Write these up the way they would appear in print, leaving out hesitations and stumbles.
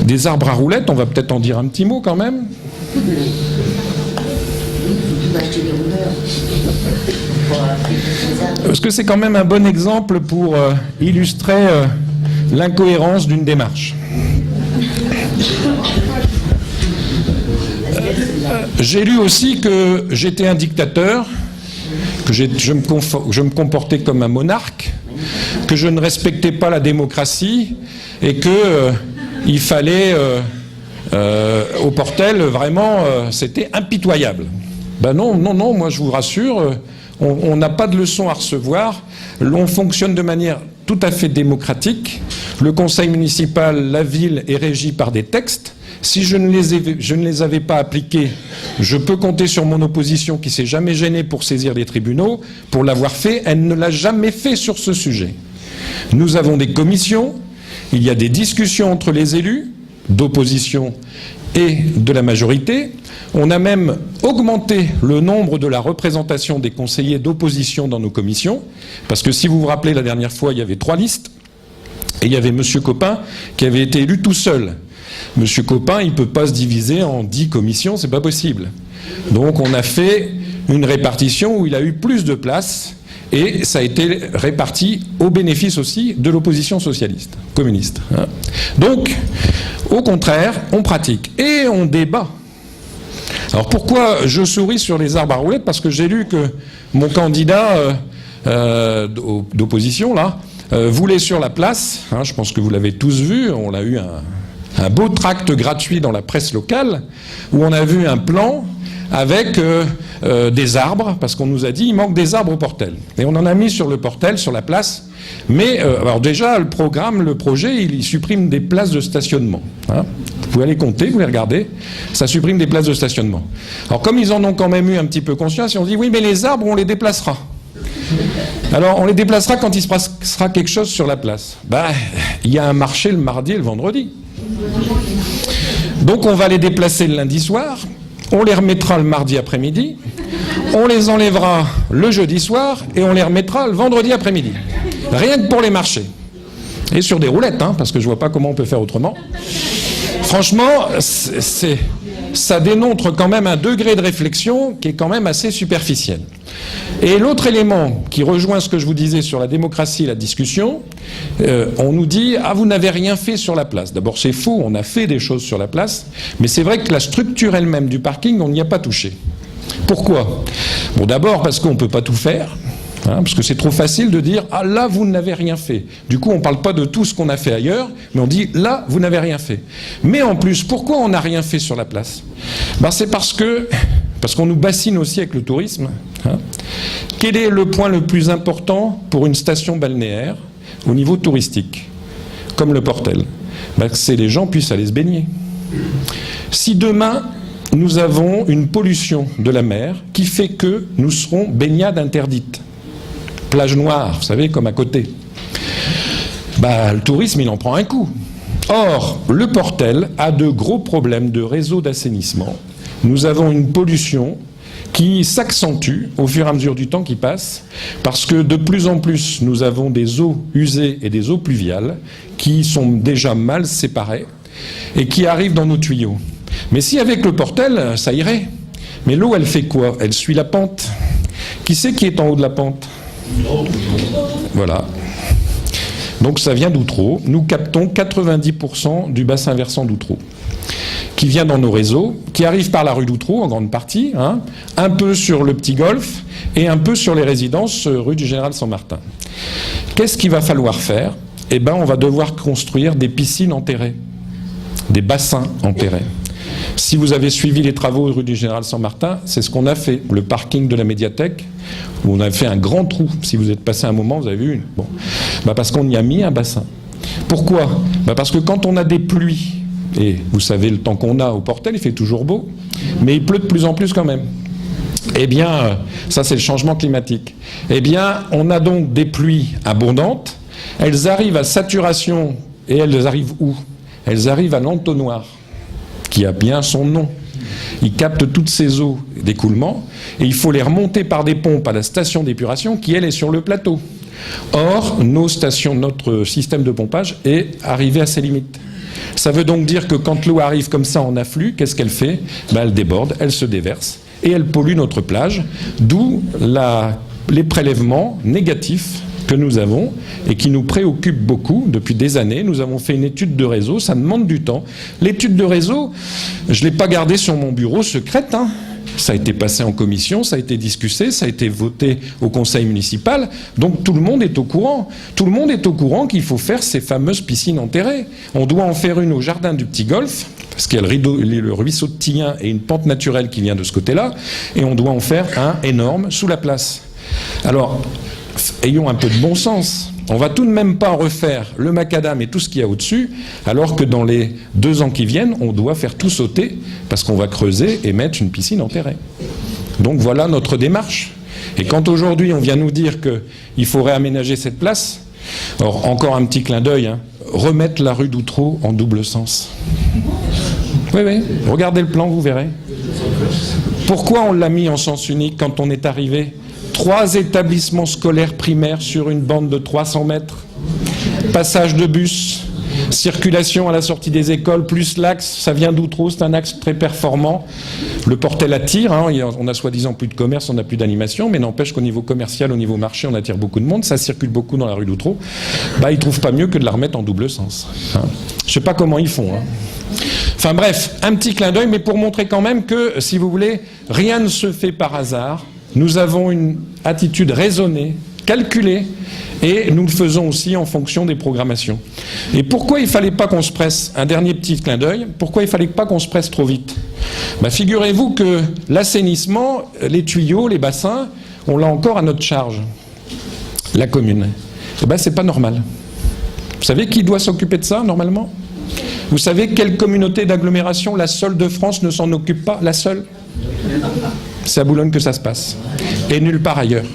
des arbres à roulettes, on va peut-être en dire un petit mot quand même. Parce que c'est quand même un bon exemple pour illustrer l'incohérence d'une démarche. J'ai lu aussi que j'étais un dictateur, que je me comportais comme un monarque, que je ne respectais pas la démocratie et que il fallait au Portel, vraiment, c'était impitoyable. Ben non, moi je vous rassure, on n'a pas de leçon à recevoir, on fonctionne de manière tout à fait démocratique, le conseil municipal, la ville est régie par des textes. Si je ne les avais pas appliqués, je peux compter sur mon opposition qui s'est jamais gênée pour saisir les tribunaux. Pour l'avoir fait, elle ne l'a jamais fait sur ce sujet. Nous avons des commissions, il y a des discussions entre les élus, d'opposition et de la majorité. On a même augmenté le nombre de la représentation des conseillers d'opposition dans nos commissions, parce que si vous vous rappelez, la dernière fois, il y avait 3 listes, et il y avait M. Copin qui avait été élu tout seul. Monsieur Copin, il ne peut pas se diviser en 10 commissions, c'est pas possible. Donc on a fait une répartition où il a eu plus de place et ça a été réparti au bénéfice aussi de l'opposition socialiste, communiste. Donc, au contraire, on pratique et on débat. Alors pourquoi je souris sur les arbres à roulettes? Parce que j'ai lu que mon candidat d'opposition, là, voulait sur la place, je pense que vous l'avez tous vu, on l'a eu un beau tract gratuit dans la presse locale, où on a vu un plan avec des arbres, parce qu'on nous a dit il manque des arbres au Portel. Et on en a mis sur le Portel, sur la place. Mais alors déjà, le projet, il supprime des places de stationnement. Vous pouvez aller compter, vous les regardez, ça supprime des places de stationnement. Alors comme ils en ont quand même eu un petit peu conscience, ils ont dit oui, mais les arbres, on les déplacera. Alors on les déplacera quand il se passera quelque chose sur la place. Il y a un marché le mardi et le vendredi. Donc on va les déplacer le lundi soir, on les remettra le mardi après-midi, on les enlèvera le jeudi soir et on les remettra le vendredi après-midi. Rien que pour les marchés. Et sur des roulettes, parce que je vois pas comment on peut faire autrement. Franchement, ça démontre quand même un degré de réflexion qui est quand même assez superficiel. Et l'autre élément qui rejoint ce que je vous disais sur la démocratie et la discussion, on nous dit « Ah, vous n'avez rien fait sur la place ». D'abord, c'est faux, on a fait des choses sur la place, mais c'est vrai que la structure elle-même du parking, on n'y a pas touché. Pourquoi? Bon, d'abord parce qu'on ne peut pas tout faire, parce que c'est trop facile de dire « Ah, là, vous n'avez rien fait ». Du coup, on ne parle pas de tout ce qu'on a fait ailleurs, mais on dit « Là, vous n'avez rien fait ». Mais en plus, pourquoi on n'a rien fait sur la place? C'est parce qu'on nous bassine aussi avec le tourisme. Quel est le point le plus important pour une station balnéaire au niveau touristique, comme le Portel? C'est que les gens puissent aller se baigner. Si demain, nous avons une pollution de la mer qui fait que nous serons baignades interdites, plage noire, vous savez, comme à côté, le tourisme, il en prend un coup. Or, le Portel a de gros problèmes de réseau d'assainissement. Nous avons une pollution qui s'accentue au fur et à mesure du temps qui passe, parce que de plus en plus, nous avons des eaux usées et des eaux pluviales qui sont déjà mal séparées et qui arrivent dans nos tuyaux. Mais si avec le Portel, ça irait. Mais l'eau, elle fait quoi? Elle suit la pente. Qui c'est qui est en haut de la pente? Voilà. Donc ça vient d'Outreau. Nous captons 90% du bassin versant d'Outreau, qui vient dans nos réseaux, qui arrive par la rue d'Outreau en grande partie, un peu sur le Petit Golfe et un peu sur les résidences rue du Général Saint-Martin. Qu'est-ce qu'il va falloir faire? On va devoir construire des piscines enterrées, des bassins enterrés. Si vous avez suivi les travaux rue du Général Saint-Martin, c'est ce qu'on a fait. Le parking de la médiathèque, où on a fait un grand trou. Si vous êtes passé un moment, vous avez vu. Bon. Parce qu'on y a mis un bassin. Pourquoi? Parce que quand on a des pluies, et vous savez le temps qu'on a au Portel, il fait toujours beau, mais il pleut de plus en plus quand même. Ça c'est le changement climatique. On a donc des pluies abondantes, elles arrivent à saturation, et elles arrivent où? Elles arrivent à l'entonnoir, qui a bien son nom. Il capte toutes ces eaux d'écoulement, et il faut les remonter par des pompes à la station d'épuration, qui elle est sur le plateau. Or, notre système de pompage est arrivé à ses limites. Ça veut donc dire que quand l'eau arrive comme ça en afflux, qu'est-ce qu'elle fait? Elle déborde, elle se déverse et elle pollue notre plage, d'où les prélèvements négatifs que nous avons et qui nous préoccupent beaucoup depuis des années. Nous avons fait une étude de réseau, ça demande du temps. L'étude de réseau, je ne l'ai pas gardée sur mon bureau secrète, hein. Ça a été passé en commission, ça a été discuté, ça a été voté au conseil municipal, donc tout le monde est au courant. Tout le monde est au courant qu'il faut faire ces fameuses piscines enterrées. On doit en faire une au jardin du Petit Golfe, parce qu'il y a le ruisseau de Tillien et une pente naturelle qui vient de ce côté-là, et on doit en faire un énorme sous la place. Alors, ayons un peu de bon sens. On ne va tout de même pas refaire le macadam et tout ce qu'il y a au-dessus, alors que dans les 2 ans qui viennent, on doit faire tout sauter, parce qu'on va creuser et mettre une piscine enterrée. Donc voilà notre démarche. Et quand aujourd'hui on vient nous dire qu'il faut réaménager cette place, alors encore un petit clin d'œil, hein, remettre la rue d'Outreau en double sens. Oui, regardez le plan, vous verrez. Pourquoi on l'a mis en sens unique quand on est arrivé ? 3 établissements scolaires primaires sur une bande de 300 mètres, passage de bus, circulation à la sortie des écoles, plus l'axe, ça vient d'Outreau, c'est un axe très performant. Le Portel attire, hein, on a soi-disant plus de commerce, on n'a plus d'animation, mais n'empêche qu'au niveau commercial, au niveau marché, on attire beaucoup de monde, ça circule beaucoup dans la rue d'Outreau. Ils ne trouvent pas mieux que de la remettre en double sens. Hein. Je ne sais pas comment ils font. Hein. Enfin bref, un petit clin d'œil, mais pour montrer quand même que, si vous voulez, rien ne se fait par hasard. Nous avons une attitude raisonnée, calculée, et nous le faisons aussi en fonction des programmations. Et pourquoi il ne fallait pas qu'on se presse? Un dernier petit clin d'œil. Pourquoi il ne fallait pas qu'on se presse trop vite? Figurez-vous que l'assainissement, les tuyaux, les bassins, on l'a encore à notre charge. La commune. C'est pas normal. Vous savez qui doit s'occuper de ça, normalement? Vous savez quelle communauté d'agglomération, la seule de France, ne s'en occupe pas? La seule? C'est à Boulogne que ça se passe. Et nulle part ailleurs.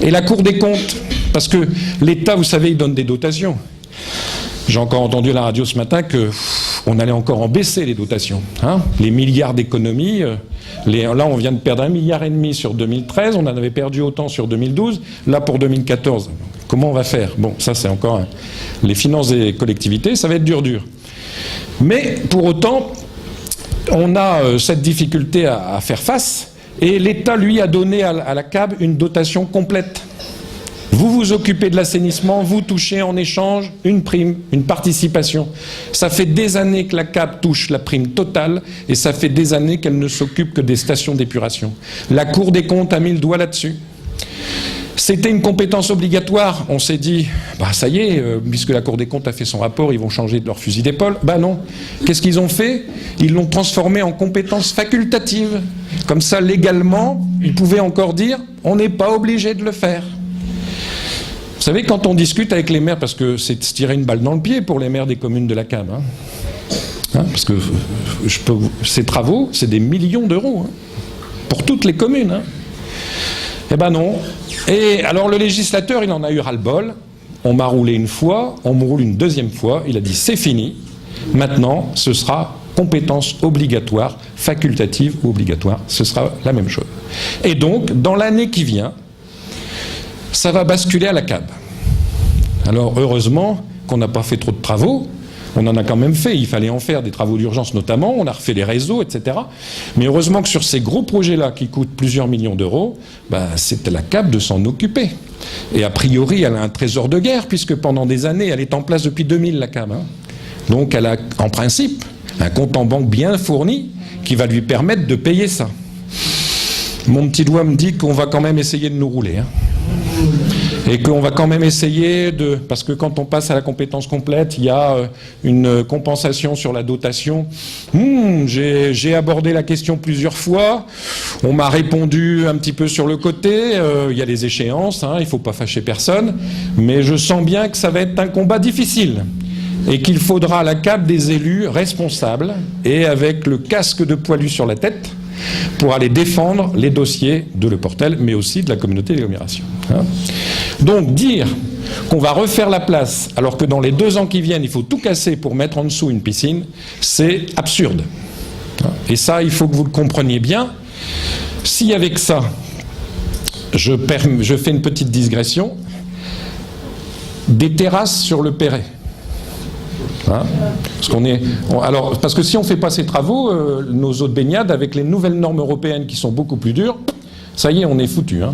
Et la Cour des comptes, parce que l'État, vous savez, il donne des dotations. J'ai encore entendu à la radio ce matin qu'on allait encore en baisser les dotations. Hein, les milliards d'économies, là on vient de perdre 1,5 milliard sur 2013, on en avait perdu autant sur 2012, là pour 2014. Comment on va faire? Bon, ça c'est encore les finances des collectivités, ça va être dur. Mais pour autant, on a cette difficulté à faire face, et l'État, lui, a donné à la CAB une dotation complète. Vous vous occupez de l'assainissement, vous touchez en échange une prime, une participation. Ça fait des années que la CAB touche la prime totale, et ça fait des années qu'elle ne s'occupe que des stations d'épuration. La Cour des comptes a mis le doigt là-dessus. C'était une compétence obligatoire. On s'est dit, ça y est, puisque la Cour des comptes a fait son rapport, ils vont changer de leur fusil d'épaule. Non. Qu'est-ce qu'ils ont fait? Ils l'ont transformé en compétence facultative. Comme ça, légalement, ils pouvaient encore dire, on n'est pas obligé de le faire. Vous savez, quand on discute avec les maires, parce que c'est se tirer une balle dans le pied pour les maires des communes de la CAB, parce que ces travaux, c'est des millions d'euros, pour toutes les communes. Non. Et alors le législateur, il en a eu ras-le-bol. On m'a roulé une fois, on me roule une deuxième fois. Il a dit c'est fini. Maintenant, ce sera compétence obligatoire, facultative ou obligatoire. Ce sera la même chose. Et donc, dans l'année qui vient, ça va basculer à la CAB. Alors heureusement qu'on n'a pas fait trop de travaux. On en a quand même fait, il fallait en faire des travaux d'urgence notamment, on a refait les réseaux, etc. Mais heureusement que sur ces gros projets-là qui coûtent plusieurs millions d'euros, c'est à la CAB de s'en occuper. Et a priori, elle a un trésor de guerre, puisque pendant des années, elle est en place depuis 2000, la CAB. Donc elle a, en principe, un compte en banque bien fourni qui va lui permettre de payer ça. Mon petit doigt me dit qu'on va quand même essayer de nous rouler. Et qu'on va quand même essayer parce que quand on passe à la compétence complète, il y a une compensation sur la dotation. J'ai abordé la question plusieurs fois, on m'a répondu un petit peu sur le côté, il y a les échéances, il ne faut pas fâcher personne, mais je sens bien que ça va être un combat difficile. Et qu'il faudra à la CAB des élus responsables et avec le casque de poilu sur la tête pour aller défendre les dossiers de Le Portel, mais aussi de la communauté d'agglomération. Donc dire qu'on va refaire la place, alors que dans les 2 ans qui viennent, il faut tout casser pour mettre en dessous une piscine, c'est absurde. Et ça, il faut que vous le compreniez bien. Si avec ça, je fais une petite digression, des terrasses sur le Perret. Hein, parce que si on ne fait pas ces travaux, nos eaux de baignade, avec les nouvelles normes européennes qui sont beaucoup plus dures, ça y est, on est foutu. Hein.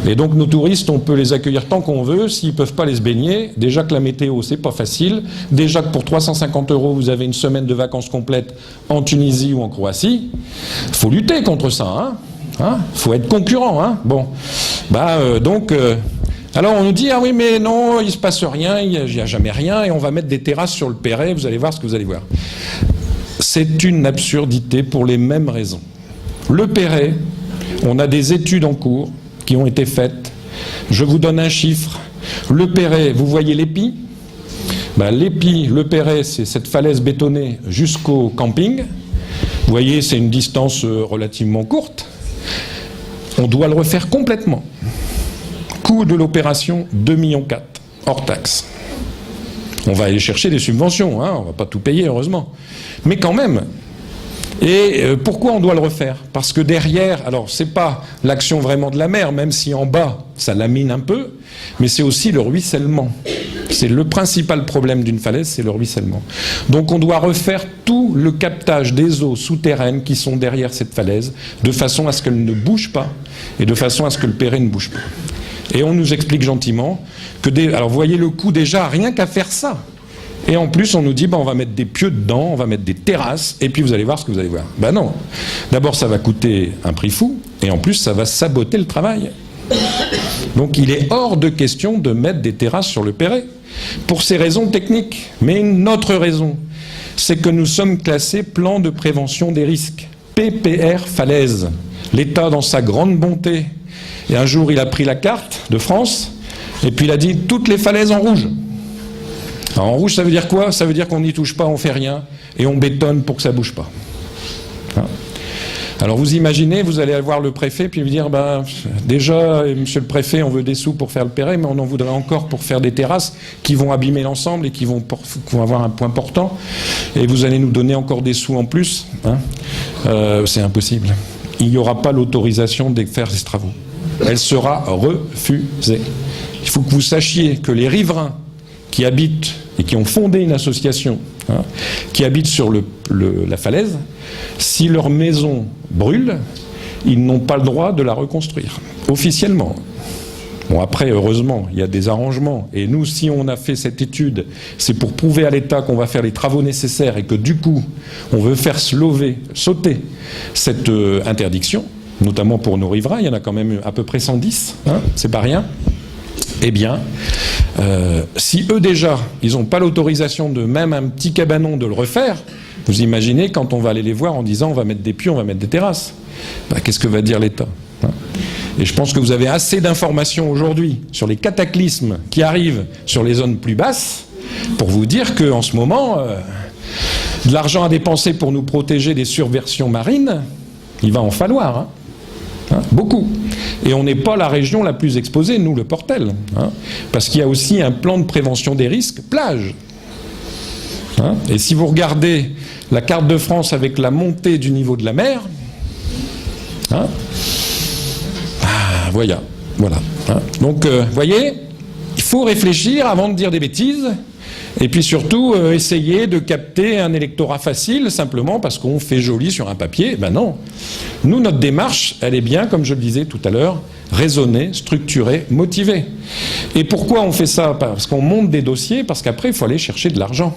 Et donc nos touristes, on peut les accueillir tant qu'on veut, s'ils ne peuvent pas aller se baigner. Déjà que la météo, c'est pas facile. Déjà que pour 350 €, vous avez une semaine de vacances complètes en Tunisie ou en Croatie. Il faut lutter contre ça. Hein. Faut être concurrent. Hein. Bon, alors on nous dit, ah oui, mais non, il ne se passe rien, il n'y a jamais rien, et on va mettre des terrasses sur le Perret, vous allez voir ce que vous allez voir. C'est une absurdité pour les mêmes raisons. Le Perret, on a des études en cours qui ont été faites. Je vous donne un chiffre. Le Perret, vous voyez l'Épi ? L'Épi, le Perret, c'est cette falaise bétonnée jusqu'au camping. Vous voyez, c'est une distance relativement courte. On doit le refaire complètement. Coût de l'opération, 2,4 millions, hors taxe. On va aller chercher des subventions, hein, on ne va pas tout payer, heureusement. Mais quand même. Et pourquoi on doit le refaire? Parce que derrière, alors c'est pas l'action vraiment de la mer, même si en bas, ça lamine un peu, mais c'est aussi le ruissellement. C'est le principal problème d'une falaise, c'est le ruissellement. Donc on doit refaire tout le captage des eaux souterraines qui sont derrière cette falaise, de façon à ce qu'elle ne bouge pas, et de façon à ce que le Perret ne bouge pas. Et on nous explique gentiment que alors vous voyez le coût déjà, rien qu'à faire ça. Et en plus on nous dit, on va mettre des pieux dedans, on va mettre des terrasses, et puis vous allez voir ce que vous allez voir. Non. D'abord ça va coûter un prix fou, et en plus ça va saboter le travail. Donc il est hors de question de mettre des terrasses sur le Perret, pour ces raisons techniques. Mais une autre raison, c'est que nous sommes classés plan de prévention des risques, PPR falaise. L'État, dans sa grande bonté, et un jour il a pris la carte de France, et puis il a dit toutes les falaises en rouge. Alors, en rouge, ça veut dire quoi? Ça veut dire qu'on n'y touche pas, on fait rien, et on bétonne pour que ça bouge pas. Hein? Alors vous imaginez, vous allez voir le préfet, puis lui dire, déjà, monsieur le préfet, on veut des sous pour faire le Perret, mais on en voudrait encore pour faire des terrasses qui vont abîmer l'ensemble et qui vont avoir un point portant, et vous allez nous donner encore des sous en plus. Hein? C'est impossible. Il n'y aura pas l'autorisation de faire ces travaux. Elle sera refusée. Il faut que vous sachiez que les riverains qui habitent et qui ont fondé une association, qui habitent sur la falaise, si leur maison brûle, ils n'ont pas le droit de la reconstruire, officiellement. Bon, après, heureusement, il y a des arrangements. Et nous, si on a fait cette étude, c'est pour prouver à l'État qu'on va faire les travaux nécessaires et que du coup, on veut faire sauter cette interdiction, notamment pour nos riverains, il y en a quand même à peu près 110, c'est pas rien. Eh bien, si eux déjà, ils n'ont pas l'autorisation de même un petit cabanon de le refaire, vous imaginez quand on va aller les voir en disant on va mettre des puits, on va mettre des terrasses. Qu'est-ce que va dire l'État? Et je pense que vous avez assez d'informations aujourd'hui sur les cataclysmes qui arrivent sur les zones plus basses pour vous dire qu'en ce moment, de l'argent à dépenser pour nous protéger des subversions marines, il va en falloir. Beaucoup. Et on n'est pas la région la plus exposée, nous, le Portel. Parce qu'il y a aussi un plan de prévention des risques, plage. Et si vous regardez la carte de France avec la montée du niveau de la mer, voilà. Donc, vous voyez, il faut réfléchir avant de dire des bêtises. Et puis surtout, essayer de capter un électorat facile, simplement parce qu'on fait joli sur un papier. Non. Nous, notre démarche, elle est bien, comme je le disais tout à l'heure, raisonnée, structurée, motivée. Et pourquoi on fait ça? Parce qu'on monte des dossiers, parce qu'après, il faut aller chercher de l'argent.